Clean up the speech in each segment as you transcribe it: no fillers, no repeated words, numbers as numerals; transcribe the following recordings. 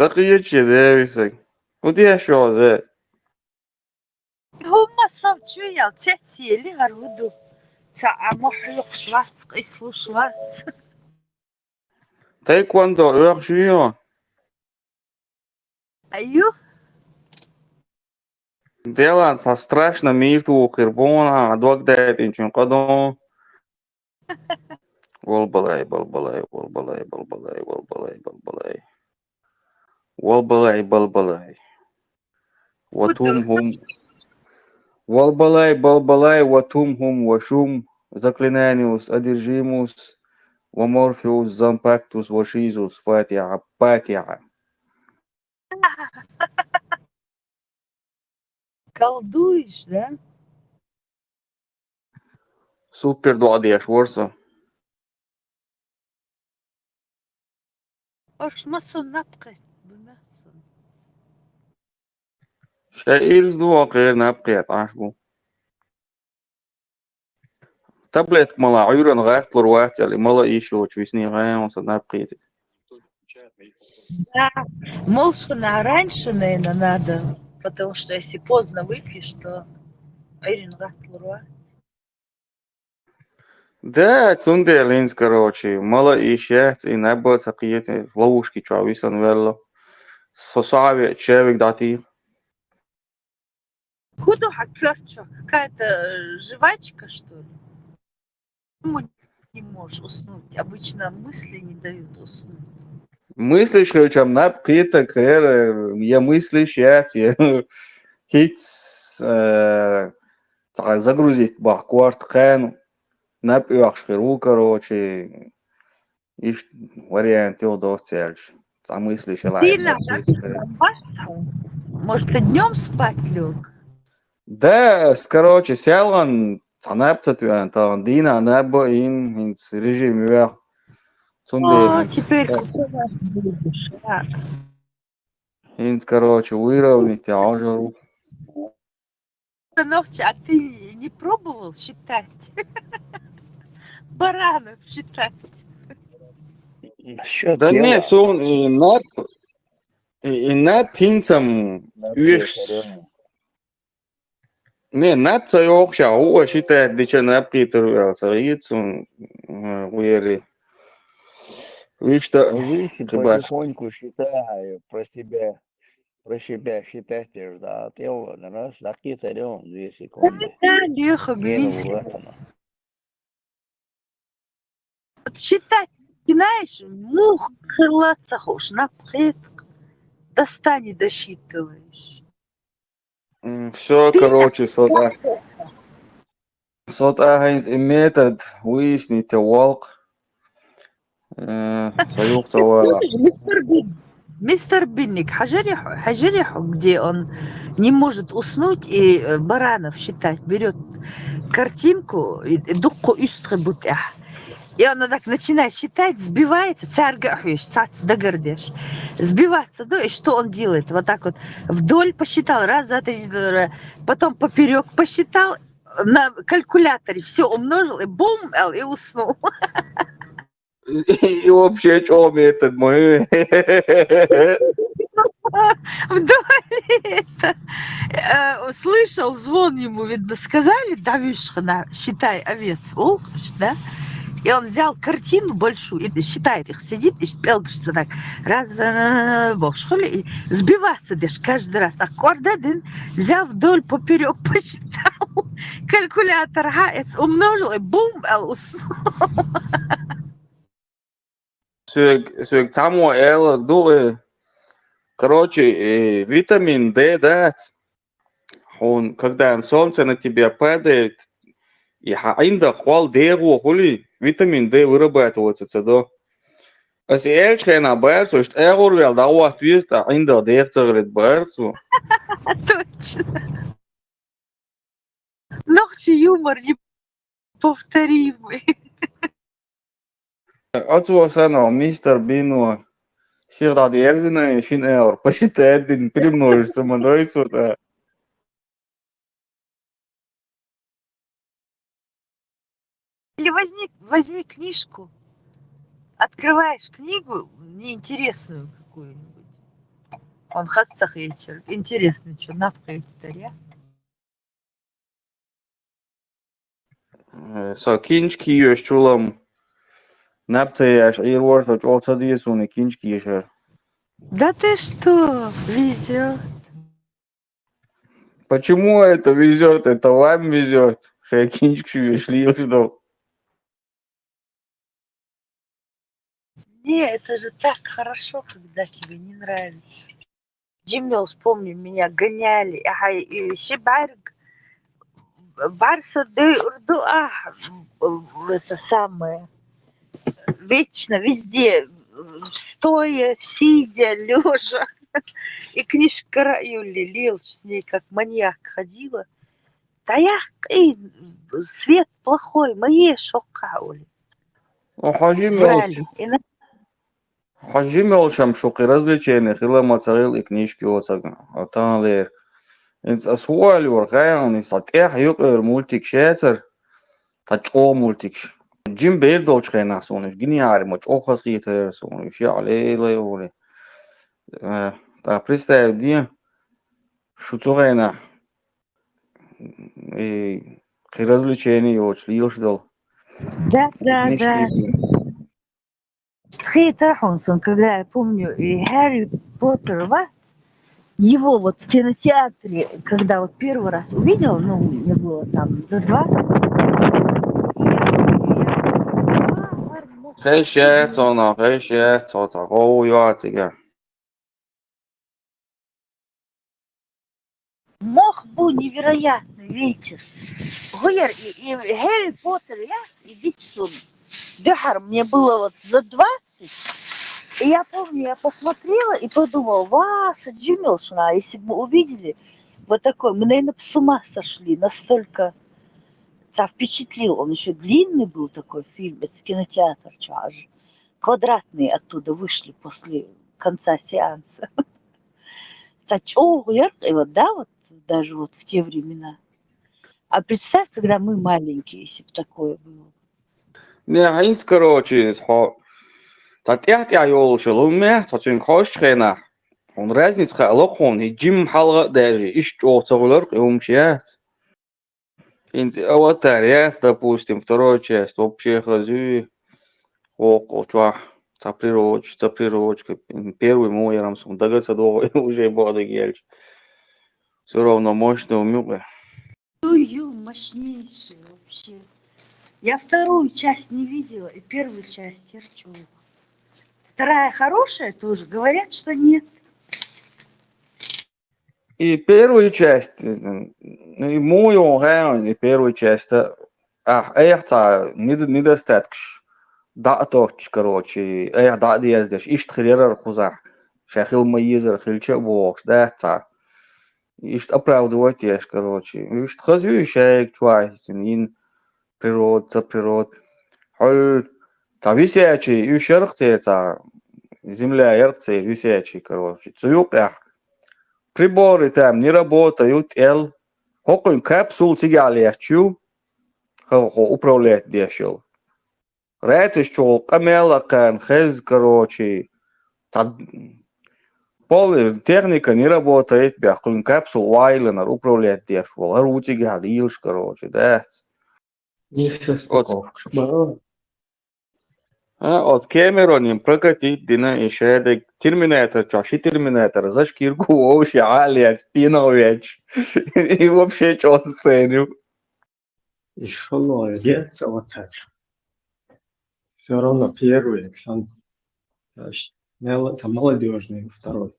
Sakıcı devisek. Bu diye şu az. هما صوتشوية تحتي اللي غرودو تاع محلق شوات قيسلو شوات. Taekwondo öğretmiyor. أيوه. Делать со страшно мирту хербона, адвокдает инчин кадон. Волбалай, волбалай, волбалай, волбалай, волбалай, волбалай. Волбалай, волбалай. Буду. Ватумхум. Волбалай, волбалай, ватумхум, вашум. Заклинаниус, одержимус. ومورفيوس زامباكتوس وشيزوس فاتحة فاتحة. Колдуешь, да? Супер дладеш ворса. Ош масон напкать. بمحسن. شايرز دو غير نبقيت عشبو. تابلت ملا عيرن غايت لروات اللي ملا ايشو تشويسني غاية وصد نبقيت. Да. Молшина раньше, наверное, надо, потому что если поздно выпьешь, то Ирин Гатлуруа. Да, цунде линз, короче, мала ишет и небо сакиете ловушки чависан велло. Сосави чевик дати. Худоха Кёрчо, какая-то жвачка, что ли? Почему не можешь уснуть? Обычно мысли не дают уснуть. Мыслишь, чем набقيت كرير я мыслишь я хит загрузить бахкварт кэну. Напьешь херу, короче. Ишь вариант его доцельш. Замыслишь, лай Ты набقيت кэрер. может, ты днем спать лег? Да, короче, сялан санаптат вянтан дина набо ин режим вях. О, Цунделин. теперь купила будешь. А, Инс, короче, выровнять ажару. Сыновчик, а ты не пробовал считать? Баранов считать. Насчет Да не, дела сон и нап пинцам напьешь виш. реально. Не, нап цаёкша, уа считает, дича нап питер царицун уери. Вишта Ложись и кибаш. потихоньку считай про себя считайте, да, ты его раз, закита 2 секунды. Да, Леха, Гена блин. урватана. Вот считать, знаешь, мух крылаться хочешь, напред, до 100 не досчитываешь. Все, Ты короче, сота хайнс и метод выяснить волк. Союз товара. Мистер Бинник, Хажериху, где он не может уснуть и баранов считать, берет картинку и духу истребутях. И он так начинает считать, сбивается, царгахуешь, цац догордешь, сбиваться, да, и что он делает? Вот так вот вдоль посчитал, раз, два, три, четыре, потом поперек посчитал, на калькуляторе все умножил, и бум, и уснул. И вообще, что метод мой? Вдоль это. Слышал, звон ему, видно, сказали, Давишхана, считай овец, волкаш, да? И он взял картину большую и считает их, сидит и пелгашься так, раз, бог, шхоли, и сбиваться дешь каждый раз. Так, кордадин взял вдоль, поперек, посчитал, калькулятор, хаец, умножил, и бум, уснул. Свек само эл ду короче, витамин D, да, он, когда солнце на тебя падает, и عندك خال D хули, витамин D вырабатывается тогда. Als ehrlich keiner Bär, so ist wel dauert wirst, عندك D زغلت بارسو. Точно. Ногти юмор неповторимый. أطول سنة مستر بينو سير داد يرزنا شين اير посчитает день перемножить самодойцу да. Или возьми книжку, открываешь книгу неинтересную какую-нибудь, Он хасцах вечер. Интересно, что напкает-то, я? So kinski jös чулам наптаяш ирворсоч олцадиесуны кинчки ешер. Да ты что, везет. Почему это везет? Это вам везет. Что я кинчик шли ждал. Не, это же так хорошо, когда тебе не нравится. Джиммел, вспомни, меня гоняли. Ага, и Шибарг, Барса, да, Урду, это самое. Вечно, везде, стоя, сидя, лежа. И книжка Юли лил, с ней как маньяк ходила. Да я, и свет плохой, мои шокаули. Врали. Хожимел шам шоки развлечения, хила мацарил и книжки оцага. А там лер. Инс асуали воргаян, инс атех юкер мультик шетер. Тачо мультик. Джим Бейрдолч хена сониш. Гениари моч охас хитер сониш. Я леле оли. Та представь, где шуцугайна и развлечения очень лил Да. книжки. Хейта Хонсон, когда я помню, и Harry Поттер, его вот в кинотеатре, когда вот первый раз увидел, ну, мне было там за 20, Хейшет, о, я тебя. мог был невероятный ветер. Гуер, и Гарри Поттер, и Диксон. Дехар, мне было вот за 20, и я помню, я посмотрела и подумала, Джимилшина, если бы мы увидели вот такой, мы, наверное, с ума сошли, настолько тебя впечатлил. Он еще длинный был такой фильм, это кинотеатр, что аж квадратные оттуда вышли после конца сеанса. И вот, да, вот даже вот в те времена. А представь, когда мы маленькие, если бы такое было. Не, Хинц, короче, татьят я ёлшил, у меня, татьян хошчхена. Он разница, алохон, и Джим халга даже, ищ оцоглер, и умчат. Аватар, я, допустим, вторую часть, вообще хазю, около, чуа, цаприровочка, первый мой рамсом, дагаться долго, уже боды гельч. Все равно мощно умел. Ю, мощнейший вообще. Я вторую часть не видела, и первую часть, я что. Вторая хорошая тоже, говорят, что нет. И первую часть, и мою гаун, и первую часть, это недостаток. Да, точь, короче, да, ездишь, ишь хрера хузах. Шахил маизер, хильче бокс, да, это. Ишь оправдывать ешь, короче. Ишь хазю шейк, чуайстин, ин природ. Хол, та висячий, ишь яркцей, та земля яркцей, висячий, короче. Цуюк, приборы там не работают, Хокон капсул тигалиячу, хо управлять дешел. Рэцишчул камелакан, хэз, короче, пол техника не работает, бяхкун капсул вайленер управлять дешел. Рути галилш, короче, да. От Кэмеронин прокатить дина еще эдак Терминатор, чаши Терминатор, за шкирку вообще алият, спинович. И вообще что сценил. Еще молодец, аватар. Все равно первый, Александр. Там молодежный второй.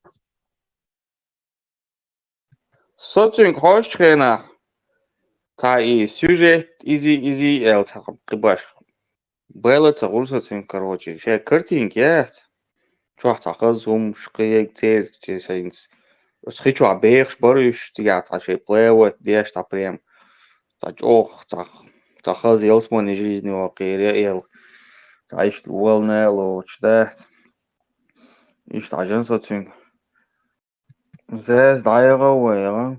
Собственно, хочешь хрена. Та и сюжет изи эл таком кыбаш. Было цагулсацин, короче. Ще картинки, чуах тахаз зум шкиек тез чесайнс. Схичу абех барыш тига таше плевать деш та прям. Та чох тахаз елсмани жизни вакире ел. Та иш уэлнэ лоч дат. Иш тажан сацин. Зэс дайга уэга.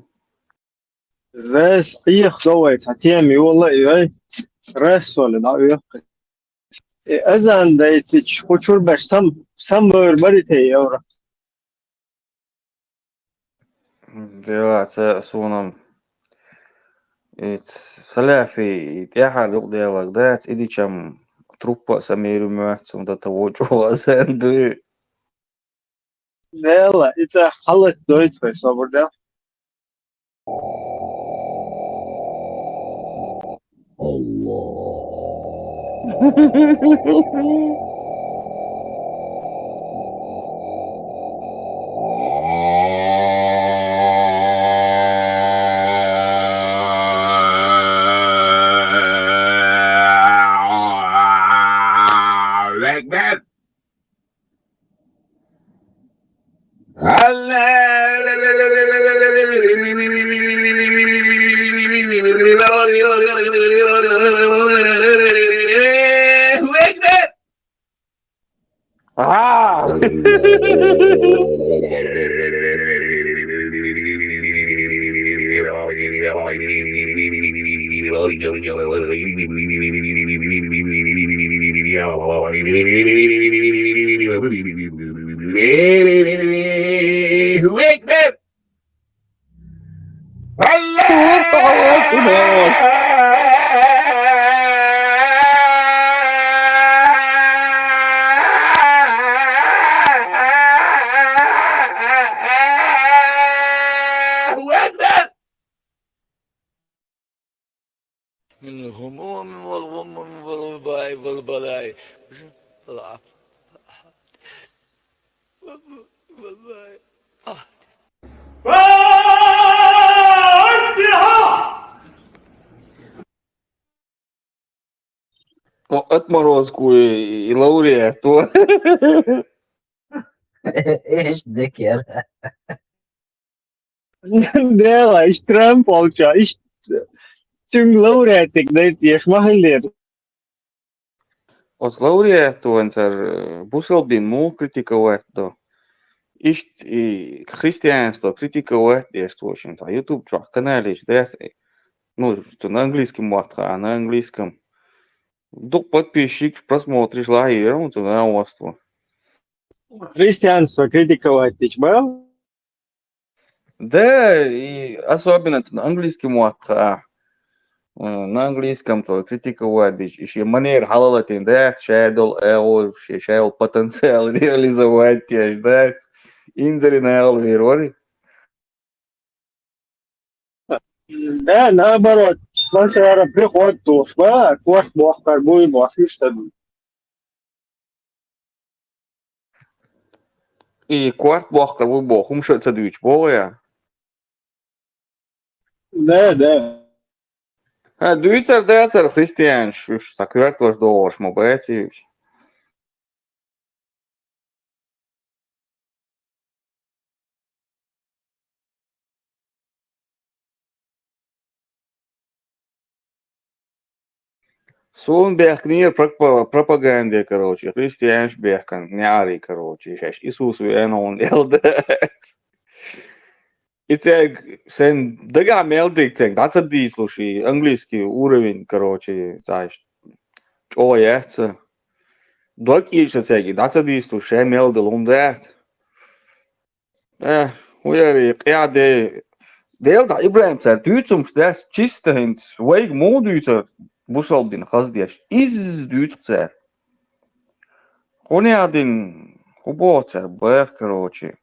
Здесь их зовут, а тем и والله رسول دا ازن دایت خوشور بش سم بر بری تی Да, це сунам. Саляфи тяхар юqdiявak daat idicham truppa sameerumaatsum tatawujuwa sandu. Nela, это халат Deutsch, свобода. Like that. Like that. Ah! Like that. من الهموم والغم والبلاء والبلاء отморозку и лауреату. ايش ذكر Nela, ich trampolčā, ich cim laureatik, deit tieši mahiliet. Os laureatu enter buselbin mu kritikoitu. Iść i христианство критиковать на YouTube канале, ну, на английском матха, а на английском. Дух подписчик, просмотришь, лагером, то на остров. Христианство критиковать тич был? Да, и особенно на английском матха. На английском то критиковать, еще манер халалатин, да, шайдол, шайдол потенциал реализовать, да, инзери на элвирори. Да, наоборот. Сначала приход тушба, кош бог торгуй, башистами. И кварт бог, как бы бог, умшо цадуич, боя. Да, да. А дуицар, да, цар христиан, так верт ваш доллар, мобайти. Сон бехнир пропаганде, короче, христианш бехкан, няри, короче, сейчас Иисус веnon elde. И sen дага мелдик, that's a D, слушай, английский уровень, короче, знаешь, о, яйца. Доки еще всякий, that's a D, слушай, мелдил, он дает. Хуяри, я де, deel dat Ibrahim zei, duurzaamst des чисто hins, weig moduurder, busal din khazdiash, is duurzaam. Хоня один хубоца, бэх, короче.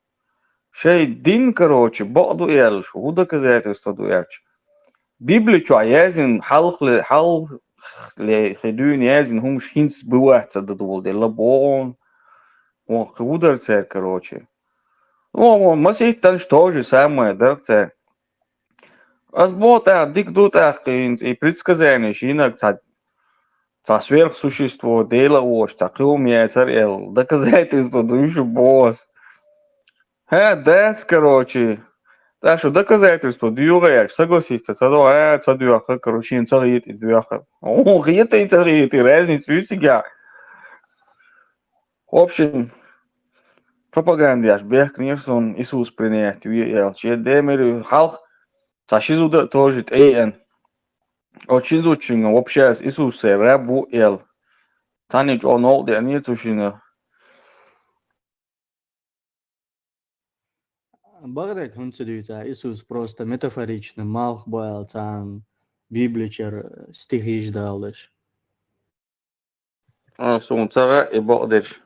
Шей дин, короче, баду элш, худа доказательства дуяч. Библия чо язин, халх ле хедуин язин, хумш хинс бывается, да дувал, де лабон. Он хударце, короче. Ну, масить там то же самое, да, це. Азбота, дикдута, и предсказания, инак ца сверхсущество, дела ош, ца крумия, царел, доказательство, душу босс. Дэс, короче. Так что доказательство, дюряк, согласиться, ца дюаха, короче, царит и дюаха. О, где-то и царит, и разницу и себя. В общем, пропаганда, аж бег, конечно, он Иисус принять, че демер, халк, ца шизуда тоже, очень очень вообще с Иисусом рабу ел. Танич он олд, а нет ушина. Багдак хунцудуйта Иисус просто метафорично малх боял цан библичер стихи ждалыш. Сунцара и Богдыш.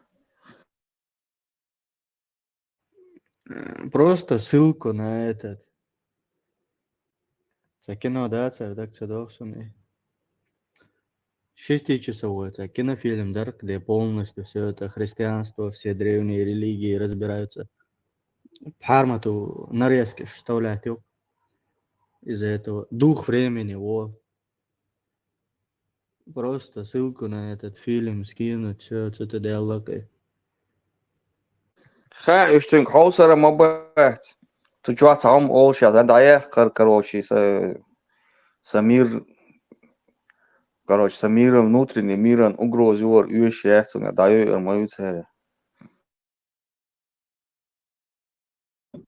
Просто ссылку на этот. За кино, да, редакция Доксуми. 6-часовой, это кинофильм, да, где полностью все это христианство, все древние религии разбираются. Хармату нарезки вставлять его из-за этого. Дух времени, вот. Просто ссылку на этот фильм скинуть, все, что-то диалог. Ха, üstün хаусара мабать. Tu чуа цаум олша, да, короче, самир, короче, самира внутренний миран угрозуор уещается, да, даю мою цель.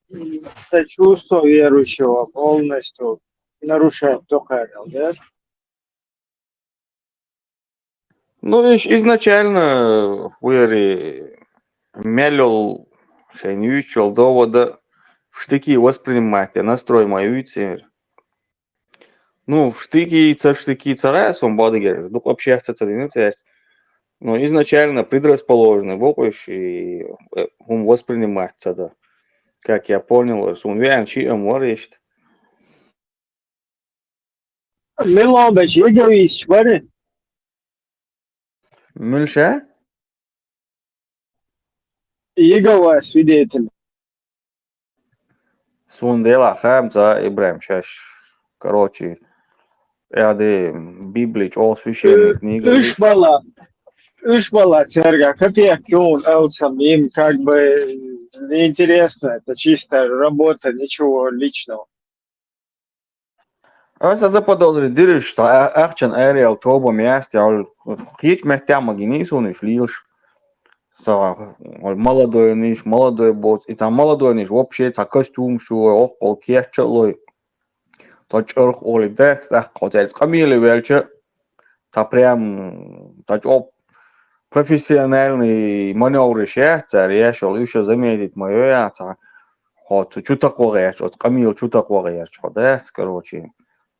Это чувство верующего полностью нарушает только, да? Ну, видишь, изначально Уэри мелел шенючел довода в штыки воспринимать, настрой мою цель. Ну, в штыки царя свободы, говоришь, ну, вообще это но изначально предрасположены в опыш и воспринимать это. Как я понял, он вян чьим есть. Милан бэч, егович, бары? Мельша? Егова свидетель. Сундела хамца Ибрахим сейчас. Короче, я Библич, all священные книги. Üç бала церга, копеек он, самим, как бы неинтересно, это чисто работа, ничего личного. Asa заподозрить, дырыш, что ахчан ареал тоба мясте, ал хич мястя магинис он иш лиш. Молодой бот, и там молодой ниш, вообще, та костюм шуй, ох, пол кечелой. Точорх оли декс, так, хотя камилы велче, та прям, та оп, профессиональный маневр шехтер, я шел еще заметить мое яйца. Вот, что такое, вот камил, что такое, что, да, короче.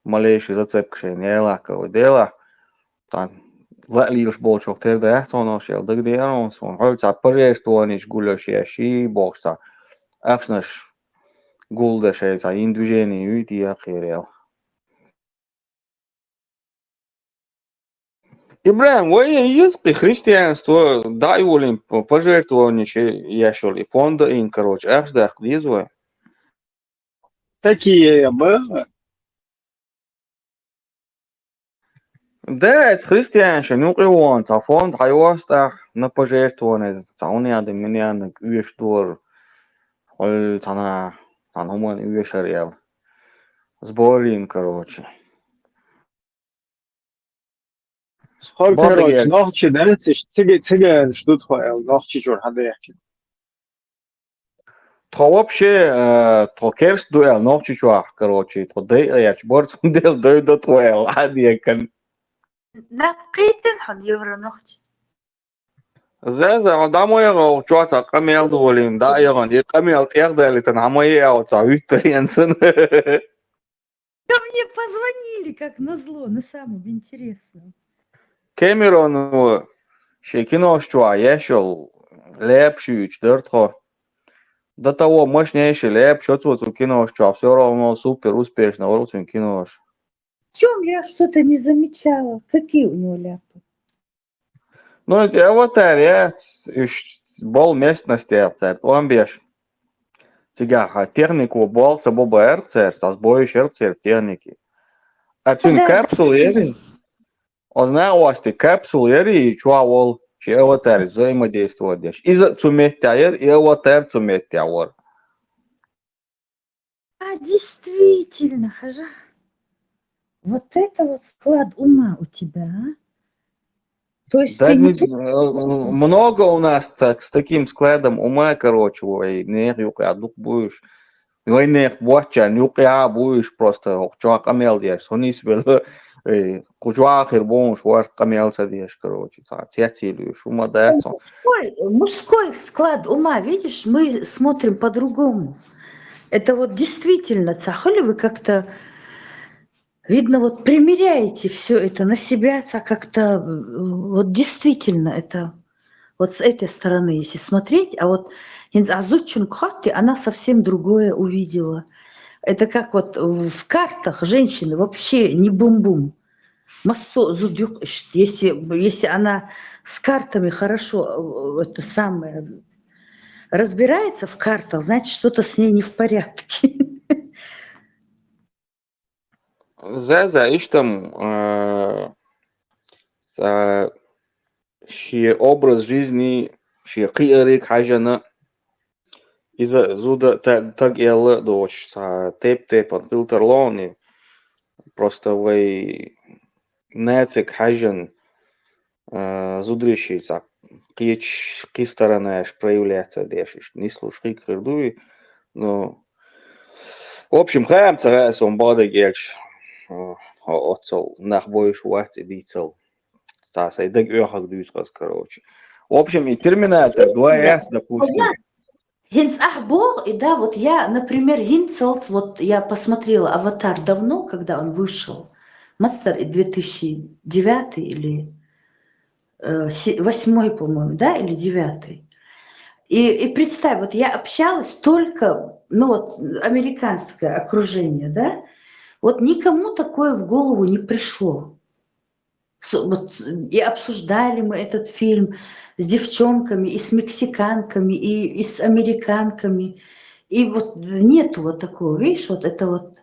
Малейший зацепка не лаковое дело. Там лишь большок терда, то оно шел так дело, он хочет пожертвовать гулящий бокса. Акшнаш гулдашей за индвижение уйти ахирел. Ибрахим, вы есть христианство, дай волим пожертвование, я шел и фонда, и короче, акшдах лизвы. Такие было. Да, это христианство, ну и он, а фонд хайвастах на пожертвование, а он я меня на квештор. Ой, тана уман уешарел. Сборин, короче. Сколько, короче, Бадыгер. ногчи, да, цыган ждут хоял, ногчи жур, хады яки. То вообще, то керс дуэл, ногчи чуах, короче. То дэй, я чборц дэл дэй да твоэл, адьякан. نقيتن حن يورا نختي Зэзэ, да моего чуаца камел дуэлин, да яган, и камел тягдали, тан амае ауца, виттериенсен. мне позвонили, как назло, на самом интересном. Кэмерон, шекинош чуа, ешел, лепшуч, дэртхо. До того мощнейший леп, что-то кинош, все равно супер успешно, очень кинош. В чем я что-то не замечала? Какие у него ляпы? Ну, эти аватари, бол местности, он беш. Тига, технику бол, то боба эрцер, tas боиш эрцер техники. А тюн капсул ери, ознавасти капсул ери, чуавол, че аватари взаимодействуют деш. Иза цуметтяер, и аватар цуметтяер. А, действительно, Хажа. Вот это вот склад ума у тебя, а? То есть Да ты не только... много у нас так, с таким складом ума, короче, ой, нехюка, дух будешь. Ой, нех, боча, нюка будешь просто, чуа камел деш, сонис вел, кучуа хербон, шуар камел садеш, короче, тетили, шума децо. Мужской склад ума, видишь, мы смотрим по-другому. Это вот действительно, цахали вы как-то, видно, вот примеряете все это на себя, как-то вот действительно это вот с этой стороны, если смотреть, а вот Азучун Кхати, она совсем другое увидела. Это как вот в картах женщины вообще не бум-бум. Если она с картами хорошо это самое разбирается в картах, значит, что-то с ней не в порядке. За иштам ши образ жизни, ши қиярик хажана, иза зуда так ялла дош, са теп от фильтрлони, просто вай нацик хажан зудриши, са қи сторонаеш проявляться дешиш, не слушай кырдуи, но в общем, хаям цагаас он бада герч, отцол, нахбоиш вати дицел. Сасай, да гёхак дюскас, короче. В общем, и Терминатор 2S, допустим. Гинц Ахбор, и да, вот я, например, Гинцелс, вот я посмотрела «Аватар» давно, когда он вышел, Мастер 2009 или 8, по-моему, да, или 9. И представь, вот я общалась только, ну вот, американское окружение, да, вот никому такое в голову не пришло. Вот, и обсуждали мы этот фильм с девчонками, и с мексиканками, и с американками. И вот нету вот такого, видишь, вот это вот,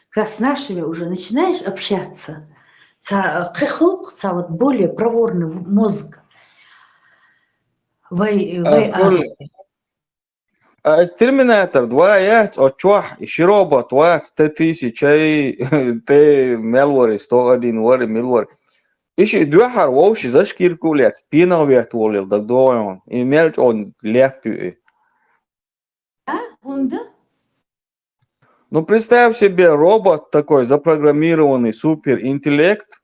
как с нашими уже начинаешь общаться, вот более проворный мозг. Терминатор 2S, отчуах, широба, 20 тысяч, те мелвори, 101 вори, мелвори. Иши дуахар воуши зашкир кулец, пинал вет волил, так доон, и мельч он леппи. Ну, представь себе, робот такой запрограммированный, суперинтеллект,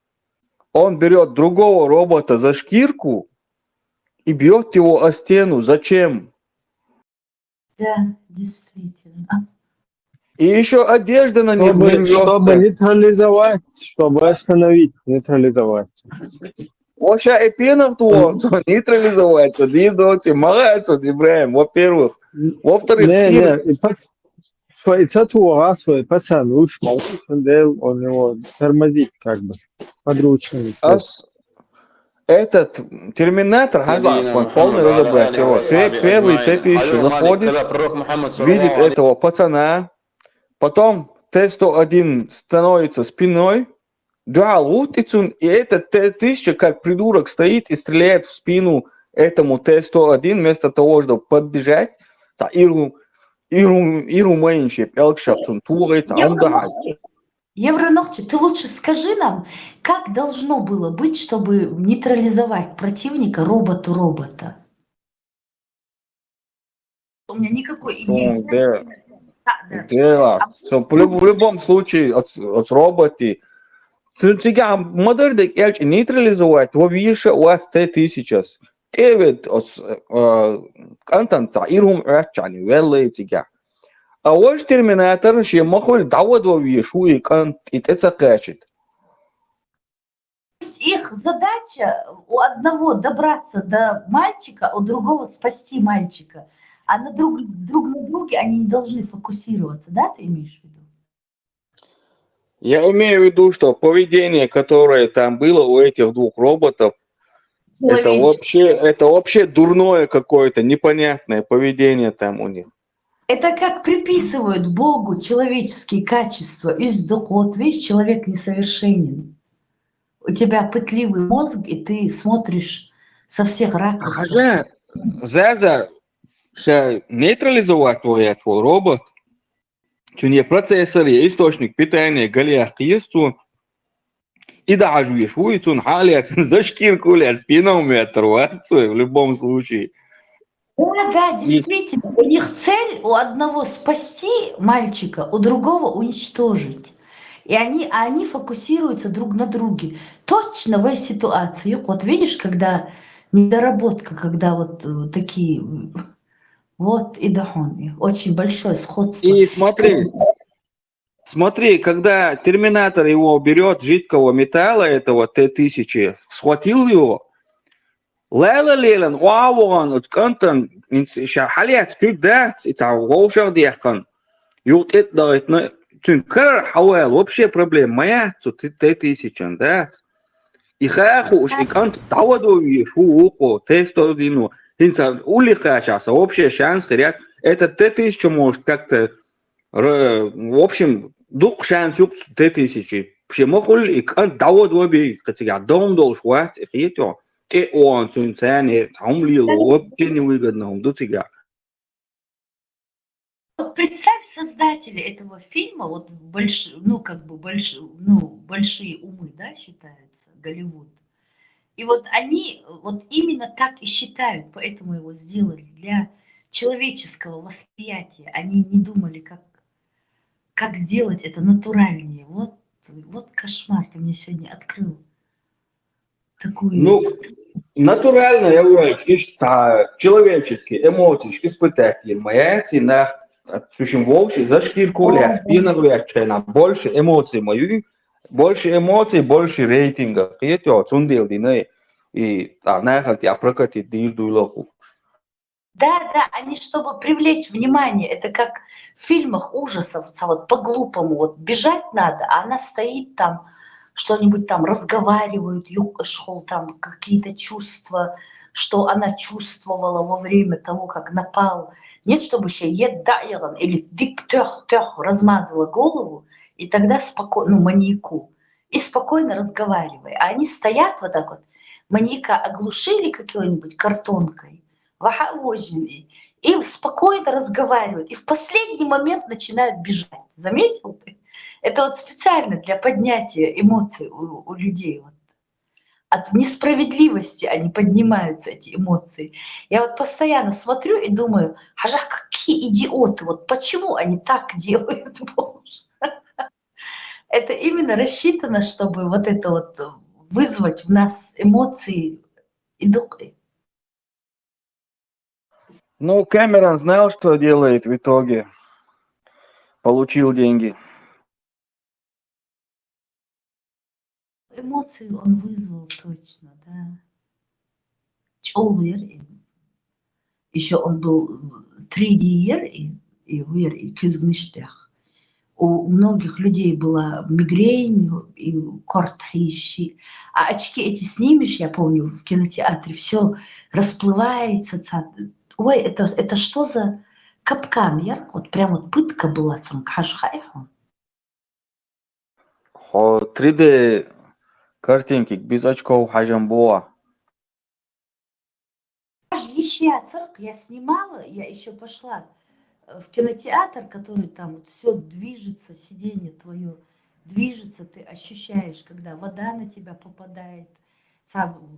он берет другого робота за шкирку и бьет его о стену. Зачем? Да, действительно. И еще одежда на них не чтобы нейтрализовать, чтобы остановить, нейтрализовать. Оша и пенах туорцо, нейтрализоваться, дивдоти, магайцо, Ибраим, во-первых. Во-вторых, свой пацан, лучше он его тормозит как бы, подручный. Этот Терминатор, полный разобрать его. Первый Т-1000 заходит, видит этого пацана, потом Т-101 становится спиной, и этот Т-1000 как придурок стоит и стреляет в спину этому Т-101 вместо того, чтобы подбежать. Евронохчи, ты лучше скажи нам, как должно было быть, чтобы нейтрализовать противника робота? У меня никакой идеи. В любом случае, от робота, сега модердек элч нейтрализовать, во више у вас Т-1000. Тевет контент ирум рачани, велле сега. А ваш Терминатор ще махоль давад во вишу и конт и тецакачит. Их задача у одного добраться до мальчика, у другого спасти мальчика. А на друг на друге они не должны фокусироваться, да, ты имеешь в виду? Я имею в виду, что поведение, которое там было у этих двух роботов, это вообще дурное какое-то, непонятное поведение там у них. Это как приписывают Богу человеческие качества. Вот видишь, человек несовершенен. У тебя пытливый мозг, и ты смотришь со всех ракурсов. За нейтрализовать твой робот, что не процессор, источник питания, галеях есть, и даже вишует он халят за шкирку лет, пинометр, в любом случае. Да, действительно. У них цель у одного спасти мальчика, у другого уничтожить. И они фокусируются друг на друге. Точно в этой ситуации. Вот видишь, когда недоработка, когда вот такие Вот и Дахон. Очень большое сходство. И смотри, когда Терминатор его берет, жидкого металла, этого Т-1000, схватил его, Лейла Лейлан, Уаван, Кантон, Халят, Кюдат, Ицаугошар Дехкан, Ют Эддаритна, Тюнкер, Хауэл, вообще проблем моя, Т-1000, да? И Хахуш, и Кант, Тавадови, Шууко, Тестодину, Инца, Улика сейчас, общий шанс, говорят, этот Т-1000 может как-то, в общем, дух шанс юк Т-1000. Пшемохуль, и Кант, Тавадови, кстати, дом должен хватить, и это. И он, Сунцане, Таумлил, вообще невыгодно, он тут сега. Вот представь создатели этого фильма, вот большие умы, да, считаются, Голливуд. И вот они вот именно так и считают, поэтому его сделали для человеческого восприятия. Они не думали, как сделать это натуральнее. Вот кошмар, ты мне сегодня открыл такую... Ну, натурально, я говорю, человеческие эмоции, испытатели, моя цена, слушай, вовсе за шкирку лет, спина на больше эмоций мою, больше эмоций, больше рейтинга. Это сундел диней, и нахал я прокатит дилдуйлоху. Да, они, чтобы привлечь внимание, это как в фильмах ужасов, вот по-глупому, вот бежать надо, а она стоит там, что-нибудь там разговаривают, шел там какие-то чувства, что она чувствовала во время того, как напал. Нет, чтобы еще едайран или дик-тёх размазала голову, и тогда спокойно, маньяку, и спокойно разговаривай. А они стоят вот так вот, маньяка оглушили какой-нибудь картонкой, и спокойно разговаривают, и в последний момент начинают бежать. Заметил ты? Это вот специально для поднятия эмоций у людей. Вот. От несправедливости они поднимаются, эти эмоции. Я вот постоянно смотрю и думаю, ага, какие идиоты, вот почему они так делают, Боже? Это именно рассчитано, чтобы вот это вот вызвать в нас эмоции и духи. Ну, Кэмерон знал, что делает в итоге. Получил деньги. Эмоции он вызвал точно, да. Човер, еще он был 3D и кюзгништех. У многих людей была мигрень и кортхищи. А очки эти снимешь, я помню, в кинотеатре все расплывается. Ой, это что за капкан? Вот прям вот пытка была. 3D картинки без очков Хажамбоа. Я снимала, я еще пошла в кинотеатр, который там вот все движется, сиденье твое движется, ты ощущаешь, когда вода на тебя попадает.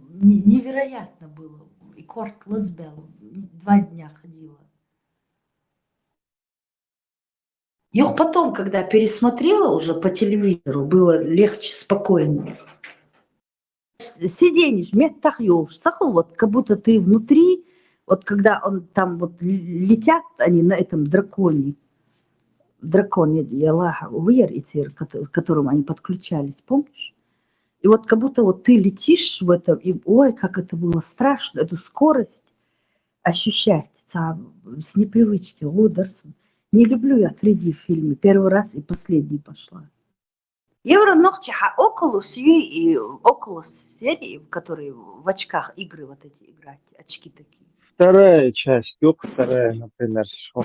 Невероятно было. И Корт Лазбел 2 дня ходила. Их потом, когда пересмотрела уже по телевизору, было легче, спокойнее. Сиденешь, меттахьёв, сахал, вот как будто ты внутри, вот когда он там вот летят они на этом драконе, Аллах, к которому они подключались, помнишь? И вот как будто вот ты летишь в этом, и ой, как это было страшно, эту скорость ощущать с непривычки. Не люблю я 3D фильмы, первый раз и последний пошла. Евро ногчиха Oculus и Oculus серии, которые в очках игры вот эти играть, очки такие. Вторая часть, вторая, например, что?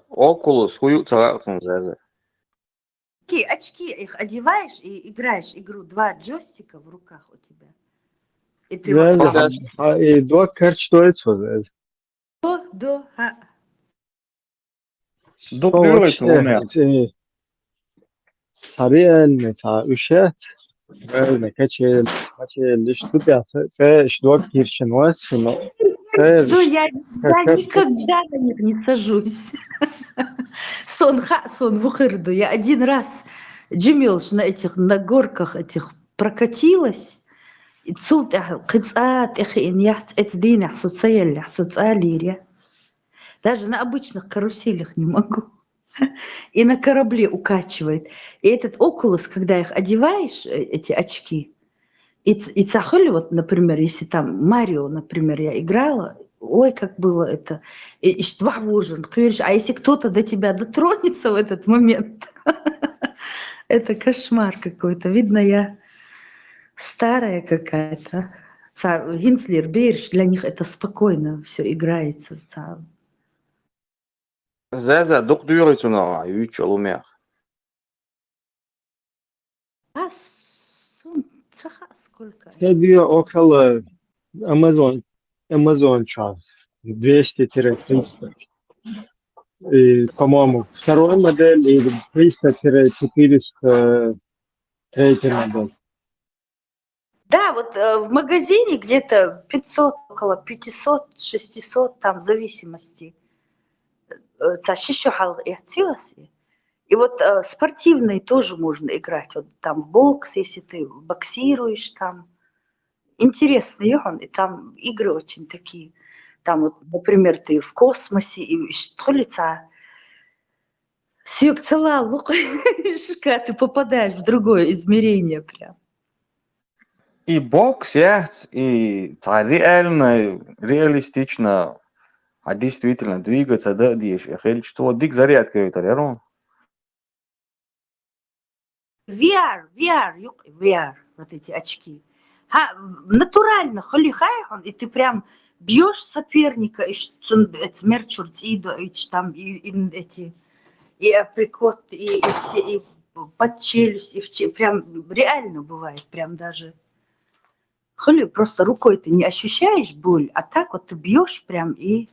Окулус, хую царапнул зазе. Такие очки их одеваешь и играешь игру, 2 джойстика в руках у тебя. И ты вот... И два керчтойцу зазе. Вообще, реально, ушат, реально, качели, лишь тупят, что кирчен вас, но... Что я никогда на них не сажусь. Сон Вухырду. Я один раз Джимилш на горках этих прокатилась. Цулт кыцат эхин яхц эцдин социаль социалире. Даже на обычных каруселях не могу. И на корабле укачивает. И этот окулус, когда их одеваешь, эти очки, и цахали, вот, например, если там Марио, например, я играла, ой, как было это. И штвахвужен, а если кто-то до тебя дотронется в этот момент, это кошмар какой-то. Видно, я старая какая-то. Гинслер, Бейрш, для них это спокойно все играется. Заза дух дюрицуна, ючел умер. А цеха сколько? Садию около Amazon час. 200-300. И, по-моему, второй модель и 300-400 третья модель. Да, вот в магазине где-то 500, около 500, 600, там в зависимости. И вот спортивные тоже можно играть. Вот там в бокс, если ты боксируешь, там интересный Йохан, и там игры очень такие. Там вот, например, ты в космосе, и что лица сюк цела когда ты попадаешь в другое измерение прям. И бокс, я, и реально, реалистично, а действительно двигаться, да, дишь, что дик зарядка это, верно? VR, вот эти очки. Натурально, холихайхон, и ты прям бьешь соперника, и мерчурт, и там, и эти, и априкот, и все, и под челюсть, и прям реально бывает, прям даже. Холи, просто рукой ты не ощущаешь боль, а так вот ты бьешь прям и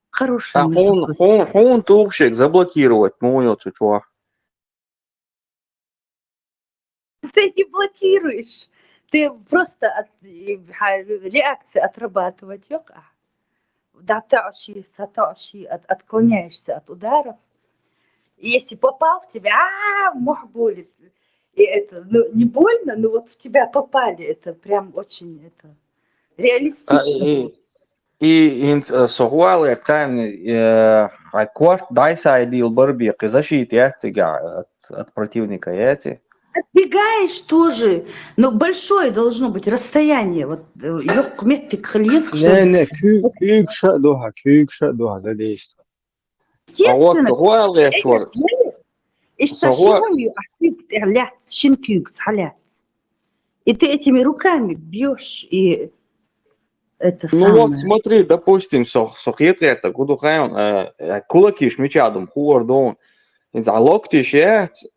хорошая, А между прочим. он тупщик заблокировать, ну, чего. Ты не блокируешь. Ты просто реакции отрабатывать. Да, отклоняешься от ударов. И если попал в тебя, мох болит. И это, ну, не больно, но вот в тебя попали. Это прям очень это, реалистично было. И сохвал эртан аккорд дайсайдил барбик защиты от противника эти. Отбегаешь тоже, но большое должно быть расстояние. Вот ёк метик хлеск, чтобы Не, küçük doğa da değişti. А вот естественно, сохвал эрчвар, и сохвал, шимонью шинкюк, и ты этими руками бьешь, и это ну вот самое. смотри, допустим, сохетрета, гудухайон, кулаки шмечадом, хуардон. А локтиш,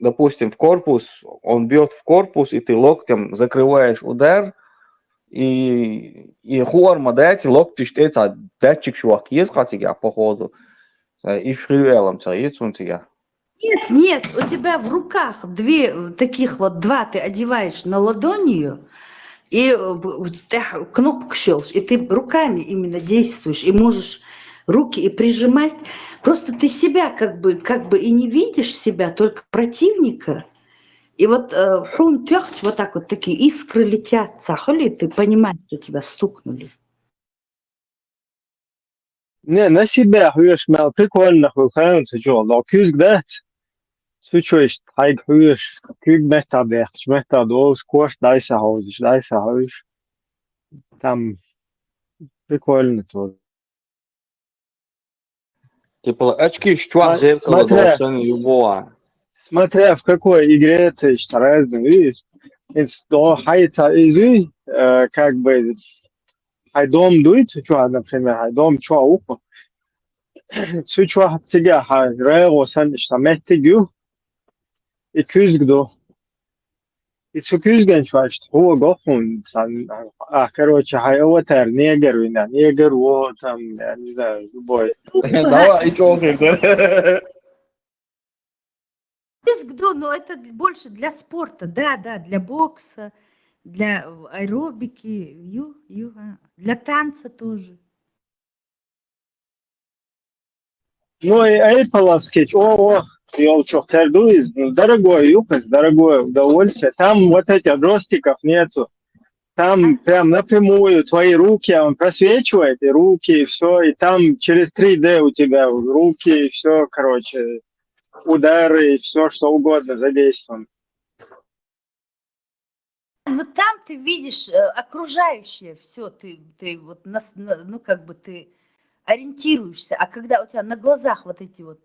допустим, в корпус, он бьет в корпус, и ты локтем закрываешь удар, и хуарма, да, эти локтиш, это датчик чувак есть, хотя походу, и шривелом царит, он тебя. Нет, у тебя в руках два ты одеваешь на ладонью, и ты кнопку щелчь, и ты руками именно действуешь, и можешь руки и прижимать. Просто ты себя как бы и не видишь себя, только противника. И вот хун тёхч, вот так вот такие искры летят, сахали, ты понимаешь, что тебя стукнули. Не, на себя хуешь мел прикольно хухан сучо. Но küzg dat. Сучо ist teig huешь. Küg meta bech, meta dos кош дайса хаус. Там прикольно тоже. Типа, очки, чувак, зеркало, должен любого. Смотря в какой игре ты разный, видишь. До хайца изы, как бы, хайдом дует, сучо, например, хайдом чуа ухо. Сучо хатсига, хай, рэго сан иштаметтигю, и küzg до. И цукюзген швачт, о, гофун, короче, хайоватер, негер, вот, там, я не знаю, любой. Давай, чокер, да. Но это больше для спорта, да, для бокса, для аэробики, для танца тоже. Ну, и Apple скетч, о, елчух тердуиз, ну, дорогое, юкость, дорогое удовольствие. Там вот этих джойстиков нету. Там прям напрямую твои руки, он просвечивает, и руки, и все, и там через 3D у тебя руки, и все, короче, удары, и все, что угодно задействовано. Ну там ты видишь окружающее все, ты вот ну как бы ты ориентируешься, а когда у тебя на глазах вот эти вот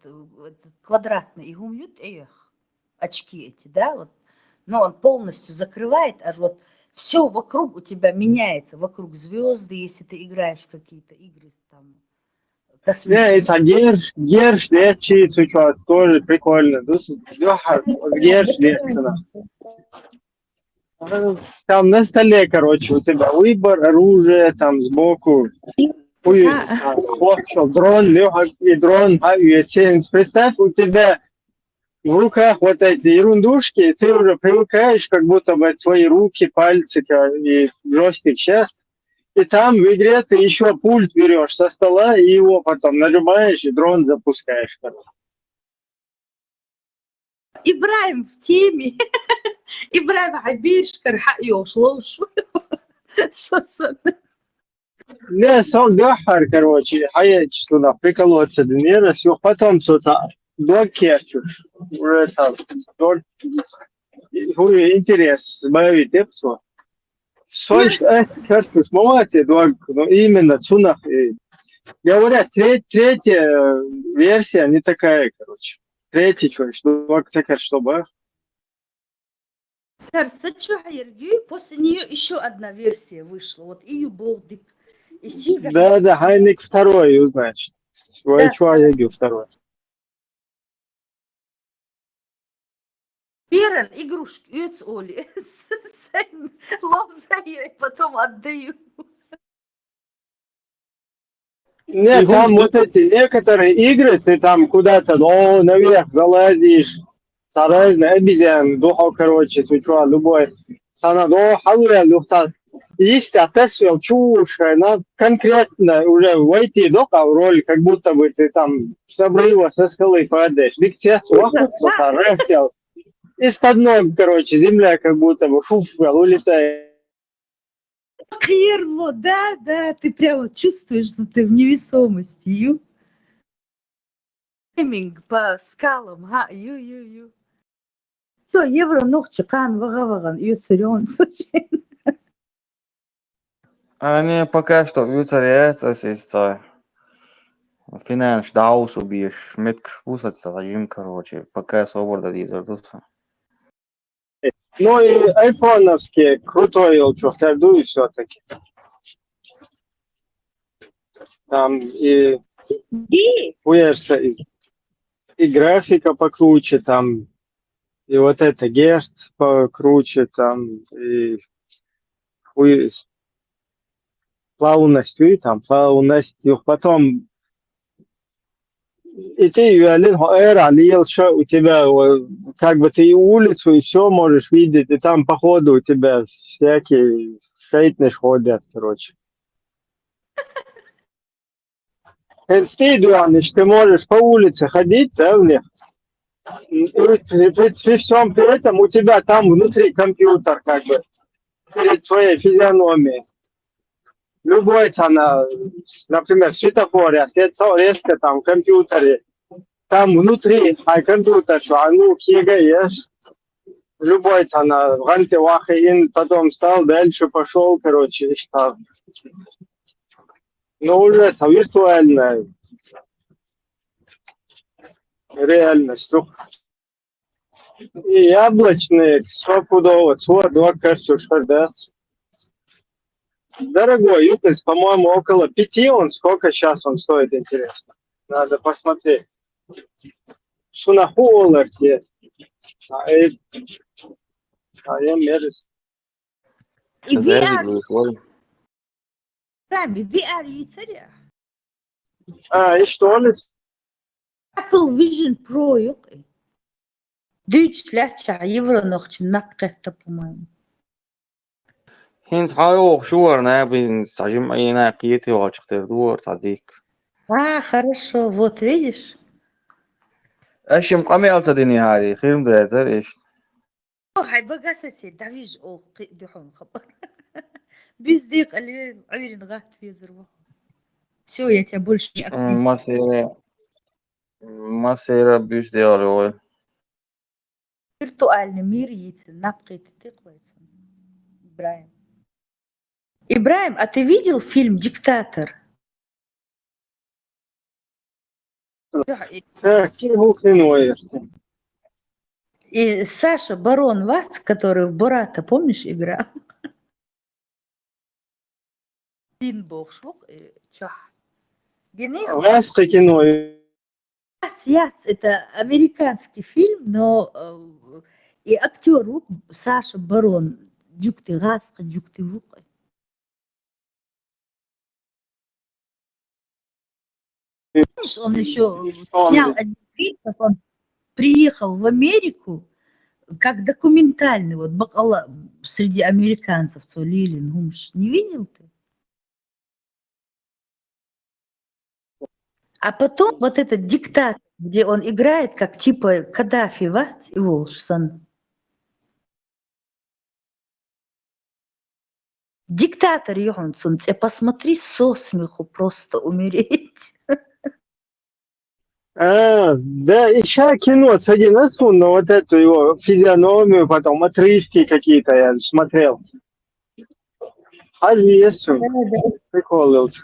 квадратные и гумют, эх, очки эти, да, вот, но он полностью закрывает, аж вот все вокруг у тебя меняется, вокруг звезды, если ты играешь в какие-то игры там Не, космические. это герш, лечи, что тоже прикольно. Герш, там на столе, короче, у тебя выбор, оружие, там сбоку. Дрон, легкий дрон, авиацин. Представь, у тебя в руках вот эти ерундушки, и ты уже привыкаешь, как будто бы твои руки, пальцы и джойстик сейчас. И там в игре ты еще пульт берешь со стола, и его потом нажимаешь, и дрон запускаешь. Ибраим в теме. Ибраим Хабишкар, Йошлош. Не, сон дахар, короче, хаять туда приколоться днерас, и потом что-то до керчуш. Уже там, интерес, боевит, тепсо. Сонч, керчуш, молодцы, но именно цунах. Говорят, третья версия не такая, короче. Третий, что, чтобы. После нее еще одна версия вышла. Вот ее Болдик. Да, Хайник второй, значит. Да. Чуаеги второй. Берен игрушки, Юц Оли. Ловзаю, потом отдаю. Нет, там вот эти некоторые игры, ты там куда-то, наверх залазишь, разные обезьян, короче, любой. Sana do халуя люхсан. Есть отесвел чушь, она конкретно уже войти до роль, как будто бы ты там с обрыва со скалы падаешь. Дикция, что-то из-под ног, короче, земля как будто бы улетает. Клерво, да, ты прямо чувствуешь, что ты в невесомости. Тайминг по скалам, ю. Все, евро чекан, вагаваган, юцерион. Они пока что вицаряется, сестра. Финанш даус убьешь, меткш пусаться, зажим, короче, пока свобода дизардуса. Ну и айфоновские, крутой елчу, и все-таки. Там и и графика покруче, там, и вот это герц покруче, там, и плавностью, потом и ты у тебя как бы ты и улицу, и все можешь видеть, и там по ходу у тебя всякие шейтныш ходят, короче. Ты можешь по улице ходить, да, в них? И при всем при этом у тебя там внутри компьютер, как бы, перед твоей физиономией. Любой, например, светофор, резко там в компьютере, там внутри, компьютер, ешь. Любой, в ганте вахаин, потом встал, дальше пошел, короче, и что. Но уже это виртуальная реальность. И яблочные, стопудово, два кажется, да. Дорогой, юкость, по-моему, около 5, сколько сейчас он стоит, интересно. Надо посмотреть. Что на холоде. Я мерзость. И VR. Правильно, VR яйцаря. И что ли? Apple Vision Pro yok. Düç lehçe евро нохчим напкета, по-моему. Хинт хайох шуар набин сажим айна киети вачхтер дуар садик. Хорошо, вот видишь. أشي مقامي ألتا ديني هاري خير مدايتر إيش هاي بقاستي دعويج أو دحون خبر بيصديق اللي عيرين غات في زربه شو يا بولشي أكيد ما سيرا بيش ديالي وي فيرتوال мириться نبقي تقوى إبراهيم Ибраим, а ты видел фильм «Диктатор»? كيف هو كينو И Саша Барон Вац, который в Бурата, помнишь, играл? Ласка кино. Яц, это американский фильм, но и актер Саша Барон, дюкты Гаска, дюкты Вука. Помнишь, он еще снял один фильм, как он приехал в Америку, как документальный, вот бакала среди американцев, то Лилин, Гумш. Не видел ты? А потом вот этот диктатор, где он играет как типа Каддафи, Вац и Волшсан. Диктатор Йоханссон, посмотри, со смеху просто умереть. Да, еще кино Цадинесу, но вот эту его физиономию, потом отрывки какие-то я смотрел. Известен. Приколы очень.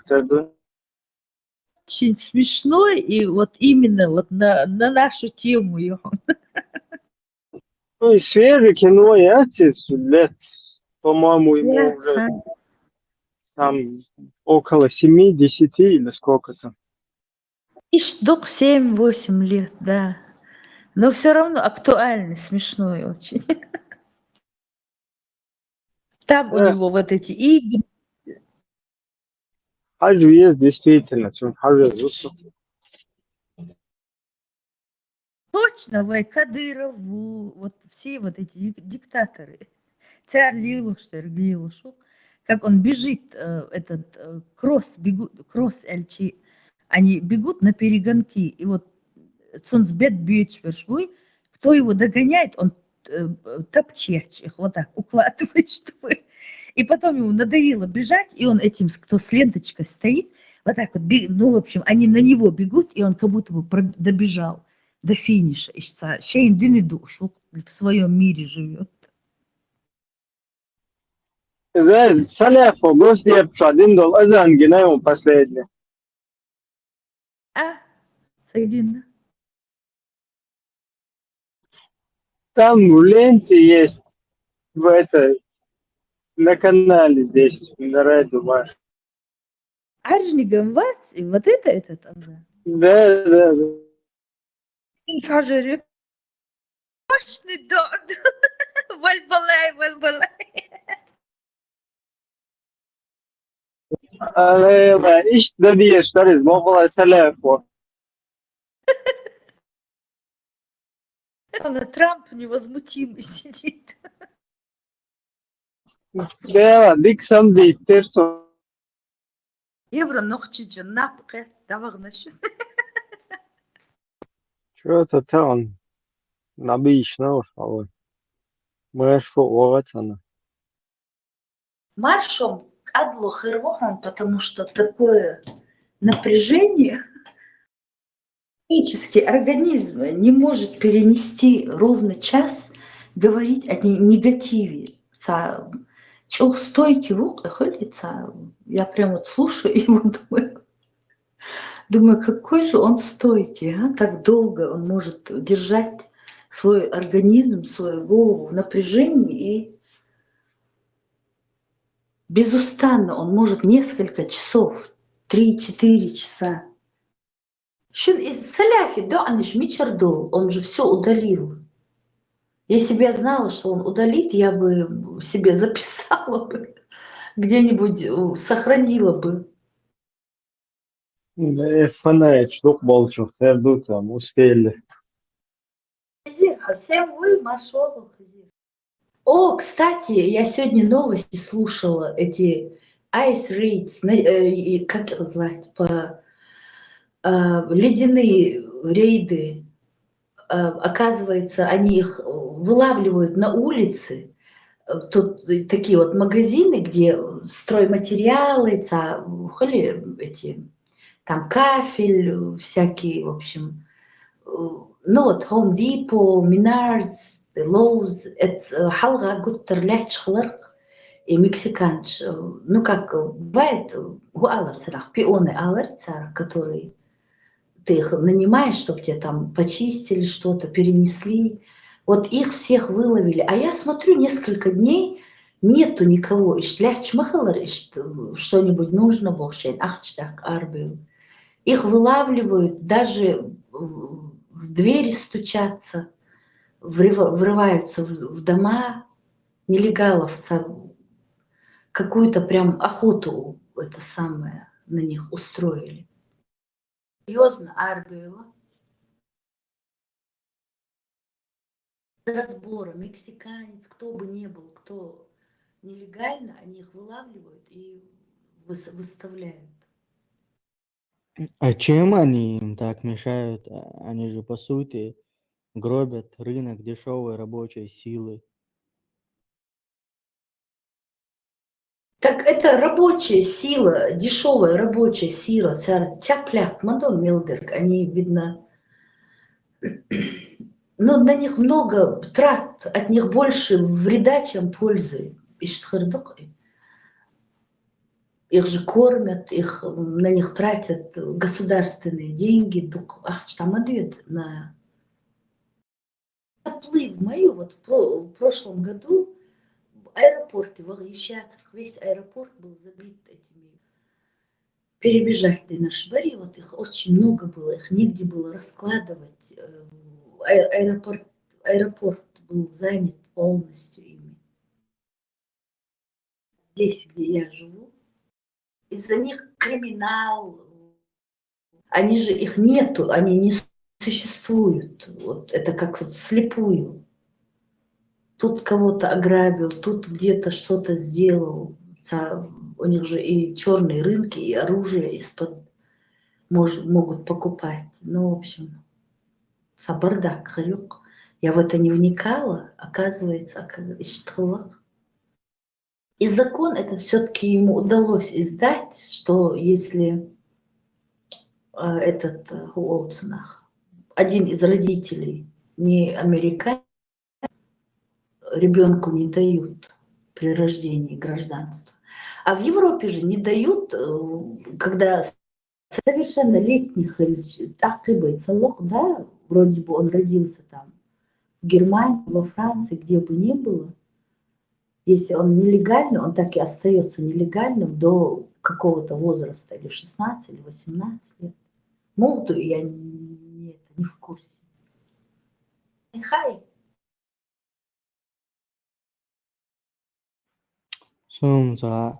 Очень смешной, и вот именно вот на нашу тему Йохан. Ну и свежее кино, я лет, по-моему, ему уже там около 7-10 или сколько-то. Ишдок 7-8 лет, да. Но все равно актуальный, смешной очень. Там у него вот эти игры. Есть действительно. Точно, Кадыров, вот все вот эти диктаторы. Царь Лилуш, Сергей Лилуш, как он бежит, этот кросс Эльчи, они бегут на перегонки, и вот Цунцбет Бьючвершвуй, кто его догоняет, он топчет их, вот так укладывает, чтобы... И потом ему надоело бежать, и он этим, кто с ленточкой стоит, вот так вот, ну, в общем, они на него бегут, и он как будто бы добежал до финиша. И Шейн Дин душу в своем мире живет. Саляфо, Госдеп, один дол, Азангина ему последний. Соединенно. Там в ленте есть, в этой, на канале здесь, на радио ваш. Аржнигам Вац, и вот это там, да. Да. Инсажери. Мощный дод. Вальбалай. Але iş de diye ştariz, moğla Саляфо. Трамп невозмутимый сидит. Да, дик сам deyiptir sonra. Евро нохчичи напқе давагнаши. Что-то там набично ушел. Мэшфу овацана. Маршом адло хервохан, потому что такое напряжение. Человеческий организм не может перенести ровно час говорить о негативе. Чел стойкий выходится. Я прям вот слушаю его, думаю, какой же он стойкий, а? Так долго он может держать свой организм, свою голову в напряжении, и безустанно он может несколько часов, 3-4 часа. Из Саляфи, да, он же все удалил. Если бы я знала, что он удалит, я бы себе записала бы, где-нибудь сохранила бы. Фанает, что болчу, серду там, успели. Всем вы маршрутов. О, кстати, я сегодня новости слушала, эти Ice Raids, как это называется, ледяные рейды оказывается, они их вылавливают на улице. Тут такие вот магазины, где стройматериалы, эти, там кафель, всякие, в общем. Ну вот Home Depot, Menards, Lowe's, это халга гуттерлять шхларх и мексиканч. Ну как бывает, у аларцарах, пионы аларцарах, которые ты их нанимаешь, чтобы тебе там почистили что-то, перенесли. Вот их всех выловили. А я смотрю, несколько дней нету никого. И шляхч махалар, что-нибудь нужно, богшейн, ахчтак, арбил. Их вылавливают, даже в двери стучатся, врываются в дома нелегалов, какую-то прям охоту это самое на них устроили. Серьезно, арбила. Разбора, мексиканец, кто бы ни был, кто нелегально, они их вылавливают и выставляют. А чем они им так мешают? Они же, по сути, гробят рынок дешевой рабочей силы. Так это рабочая сила, дешевая рабочая сила, тяпляк, мадон Милдерг, они, видно, но на них много трат, от них больше вреда, чем пользы. Их же кормят, на них тратят государственные деньги. Ах, там ответ на оплыв мою, вот в прошлом году аэропорты в Ильичатских, весь аэропорт был забит этими перебежать на Шбари, вот их очень много было, их негде было раскладывать. Аэропорт был занят полностью ими. Здесь, где я живу, из-за них криминал, они же, их нету, они не существуют. Вот это как вот слепую. Тут кого-то ограбил, тут где-то что-то сделал. У них же и черные рынки, и оружие из-под могут покупать. Ну, в общем, бардак, халюк. Я в это не вникала, оказывается, и закон это все-таки ему удалось издать, что если этот Уолтонах, один из родителей не американец, ребенку не дают при рождении гражданства. А в Европе же не дают, когда совершеннолетних, так и быть, да, вроде бы он родился там в Германии, во Франции, где бы ни было, если он нелегальный, он так и остается нелегальным до какого-то возраста, или 16, или 18 лет. Молоду я не в курсе. Хай. Сумца